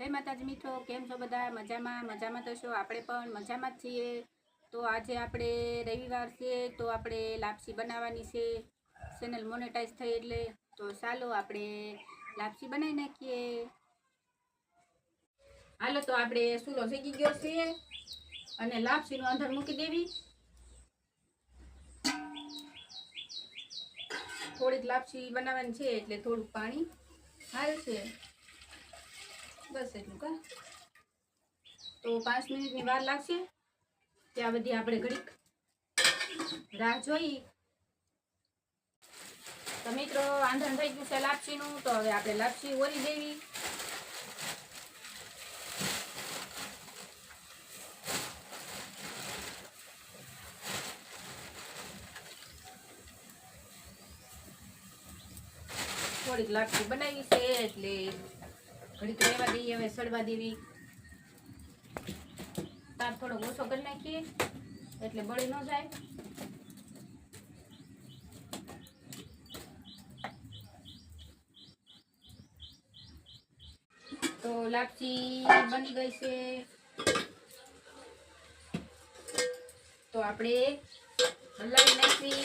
જય માતાજી મિત્રો, કેમ છો બધા? મજામાં તો છો? આપણે પણ મજામાં જ છીએ. તો આજે આપણે રવિવાર છે, તો આપણે લાપસી બનાવવાની છે. ચેનલ મોનેટાઈઝ થઈ એટલે તો ચાલો આપણે લાપસી બનાવી નાખીએ. હાલો, તો આપણે ચૂલો શેકી ગયો છે અને લાપસીનું અંદર મૂકી દેવી. થોડીક લાપસી બનાવવાની છે એટલે થોડુંક પાણી હાલશે, બસ એટલું કા. તો 5 મિનિટની વાર લાગશે. ત્યાં બધી આપણે ઘડીક રાહ જોઈ. તો મિત્રો, આંધણ થઈ ગયું છે લાપસીનું. તો હવે આપણે લાપસી ઓરી દેવી. થોડીક લાપસી બનાવી છે એટલે ઘડીક રહેવા દઈએ. હવે સડવા દેવી. તાપ થોડો ઓછો કરી નાખીએ એટલે બળી ન જાય. તો લાપસી બની ગઈ છે. તો આપણે હલાવી નાખવી.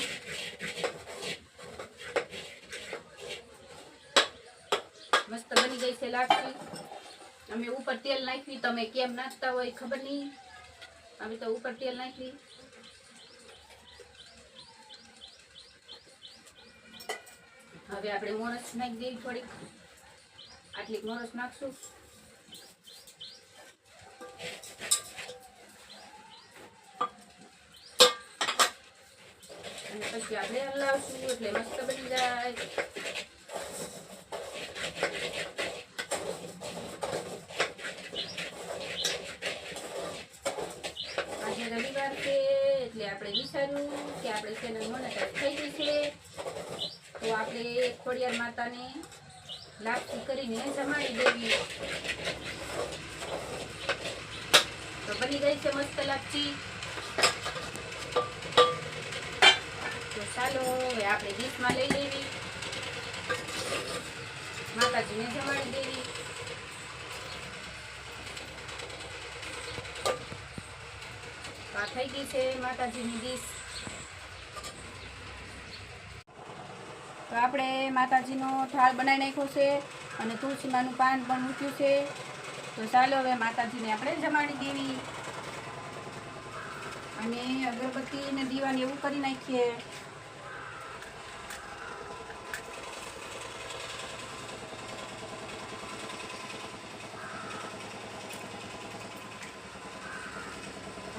મસ્ત બની ગઈ છે લાપસી. અમે ઉપર તેલ નાખવી. તમે કેમ નાખતા હોય ખબર નહીં, અમે તો ઉપર તેલ નાખવી. હવે આપણે મોરસ નાખી દેવી થોડીક. આટલી મોરસ નાખશું. અને પછી આપણે હલાવશું એટલે મસ્ત બની જાય. આજે રવિવાર છે એટલે આપણે વિચાર્યું કે આપણે ચેનલ મોનેટાઈઝ થઈ ગઈ છે, તો આપણે ખોડિયાર માતાને લાપસી કરીને જમાડી દેવી. તો બની ગઈ છે મસ્ત લાપસી. તો ચાલો હવે આપણે ડીશમાં લઈ લેવી. માતાજીને જમાડી દેવી. આ થઈ ગઈ છે માતાજીની ડીશ. તો આપણે માતાજીનો થાળ બનાવી નાખ્યો છે અને તુલસીમાનું પાન પણ મૂક્યું છે. તો ચાલો હવે માતાજીને આપણે જમાડી દેવી અને અગરબત્તી ને દીવાને એવું કરી નાખીએ.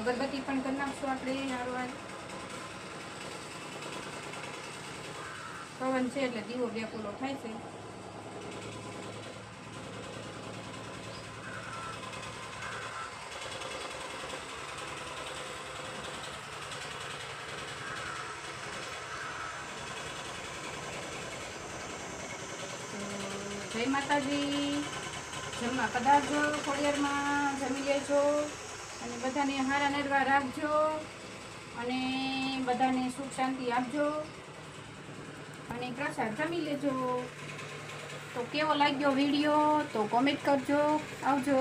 અગરબત્તી પણ કરી નાખશું આપણે. હારવાર પવન છે એટલે દીવો બેપોલો થાય છે. જય માતાજી. જમવા પધારજો, ખોડિયારમાં જમી લેજો અને બધાને હારા નરવા રાખજો અને બધાને સુખ શાંતિ આપજો અને પ્રસાદ જમી લેજો. તો કેવો લાગ્યો વિડીયો તો કોમેન્ટ કરજો. આવજો.